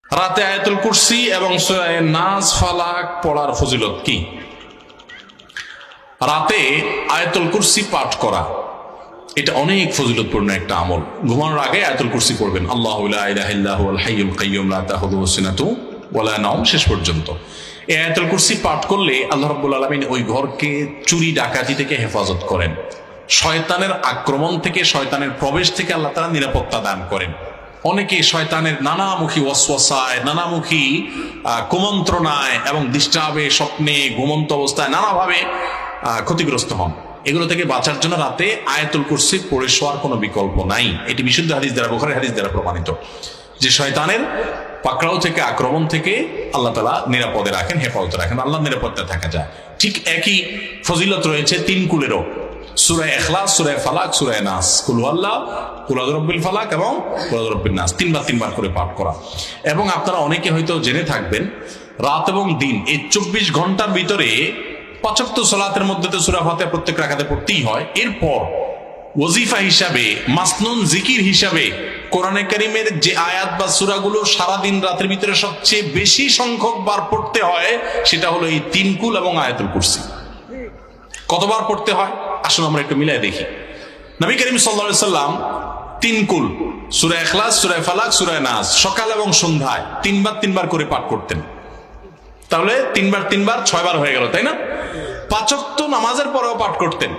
রাতে আয়াতুল কুরসি এবং সূরা নাস ফালাক পড়ার ফজিলত কি? রাতে আয়াতুল কুরসি পাঠ করা এটা অনেক ফজিলতপূর্ণ একটা আমল। ঘুমানোর আগে আয়াতুল কুরসি পড়বেন, আল্লাহু লা ইলাহা ইল্লা হুয়াল হাইয়ুল কাইয়্যুম লা তাখুযুহু সিনাতু ওয়ালা নাওম, শেষ পর্যন্ত। এই আয়াতুল কুরসি পাঠ করলে আল্লাহ রাব্বুল আলামিন ওই ঘরকে চুরি ডাকাতি থেকে হেফাজত করেন, শয়তানের আক্রমণ থেকে, শয়তানের প্রবেশ থেকে আল্লাহ তাআলা নিরাপত্তা দান করেন। অনেকে শয়তানের নানামুখী ওয়াসওয়াসায়, নানামুখী কুমন্ত্রণায় এবং ডিস্টার্বে, স্বপ্নে, ঘুমন্ত অবস্থায় নানাভাবে ক্ষতিগ্রস্ত হন। এগুলো থেকে বাঁচার জন্য রাতে আয়াতুল কুরসি পড়ে শোয়ার কোনো বিকল্প নাই। এটি বিশুদ্ধ হাদিস দ্বারা, বুখারী হাদিস দ্বারা প্রমাণিত যে শয়তানের পাকড়াও থেকে, আক্রমণ থেকে আল্লাহ তাআলা নিরাপদে রাখেন, হেফাজতে রাখেন, আল্লাহর নিরাপত্তা থাকা যায়। ঠিক একই ফজিলত রয়েছে তিন কুলেরও, সূরা ইখলাস, সূরা ফালাক, সূরা নাস, কুল হুয়াল্লাহ, কুল আউযু বিরাব্বিল ফালাক এবং কুল আউযু বিরাব্বিন নাস, তিনবার করে পাঠ করা। এবং আপনারা অনেকে হয়তো জেনে থাকবেন, রাত এবং দিন এই 24 ঘন্টার ভিতরে 5 ওয়াক্ত সালাতের মধ্যে তো সূরা ফাতিহা প্রত্যেক রাকাতে পড়তেই হয়। এরপর ওয়াজিফা হিসাবে, মাসনুন জিকির হিসাবে কোরআনে কারীমের যে আয়াত বা সূরাগুলো সারাদিন রাতের ভিতরে সবচেয়ে বেশি সংখ্যক বার পড়তে হয় সেটা হলো এই 3 কুল এবং আয়াতুল কুরসি। কতবার পড়তে হয় আসুন আমরা একটু মিলাই দেখি। নবী করিম সাল্লাল্লাহু আলাইহি সাল্লাম 3 কুল, সূরা ইখলাস, সূরা ফালাক, সূরা নাস সকাল এবং সন্ধ্যায় তিনবার করে পাঠ করতেন। তাহলে 3 বার 6 বার হয়ে গেল, তাই না? 5 ওয়াক্ত নামাজের পরেও পাঠ করতেন,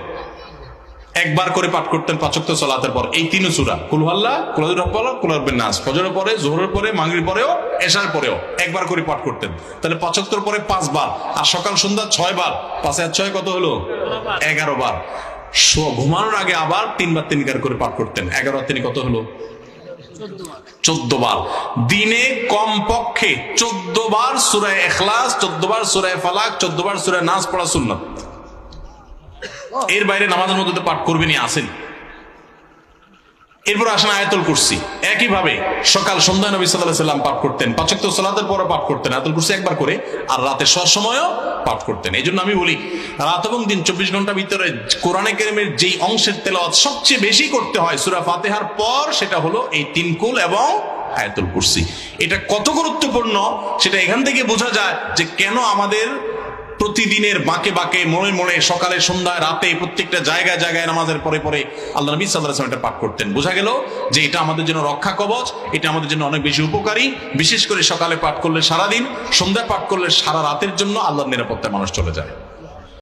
একবার করে পাঠ করতেন 5 ওয়াক্ত সালাতের পর এই 3 সূরা, কুল হুয়াল্লাহ, কুল আউযু বিরাব্বিল ফালাক, কুল আউযু বিরাব্বিন নাস, ফজরের পরে, যোহরের পরে, মাগরিবের পরেও, এশার পরেও একবার করে পাঠ করতেন। তাহলে 5 ওয়াক্তের পরে 5 বার, আর সকাল সন্ধ্যা 6 বার, 5 আর 6 কত হলো? 11 বার। ঘুমানোর আগে আবার 3 বার করে পাঠ করতেন, 11 আর 3 কত হলো? 14 বার। দিনে কমপক্ষে 14 বার সূরা ইখলাস, 14 বার সূরা ফালাক, 14 বার সূরা নাস পড়া সুন্নাত। এর বাইরে নামাজের মধ্যে তো পাঠ করবেনই, আসেন। এরপর আসেন আয়াতুল কুরসি। একইভাবে সকাল সন্ধ্যায় নবী সাল্লাল্লাহু আলাইহি সাল্লাম পাঠ করতেন, 5 ওয়াক্ত সালাতের পরে পাঠ করতেন আয়াতুল কুরসি একবার করে, আর রাতে শোয়ার সময়ও পাঠ করতেন। এই জন্য আমি বলি, রাত এবং দিন 24 ঘন্টার ভিতরে কোরআনে কারীমের যেই অংশের তেলাওয়াত সবচেয়ে বেশি করতে হয় সূরা ফাতিহার পর, সেটা হলো এই 3 কুল এবং আয়াতুল কুরসি। এটা কত গুরুত্বপূর্ণ সেটা এখান থেকে বোঝা যায় যে কেন আমাদের প্রতিদিনের বাঁকে বাঁকে, মোড়ে মোড়ে, সকালে, সন্ধ্যায়, রাতে, প্রত্যেকটা জায়গায় জায়গায় নামাজের পরে পরে আল্লাহ নবী সাল্লাল্লাহু আলাইহি ওয়াসাল্লাম এটা পাঠ করতেন। বোঝা গেল যে এটা আমাদের জন্য রক্ষা কবচ, এটা আমাদের জন্য অনেক বেশি উপকারী। বিশেষ করে সকালে পাঠ করলে সারাদিন, সন্ধ্যায় পাঠ করলে সারা রাতের জন্য আল্লাহর নিরাপত্তায় মানুষ চলে যায়।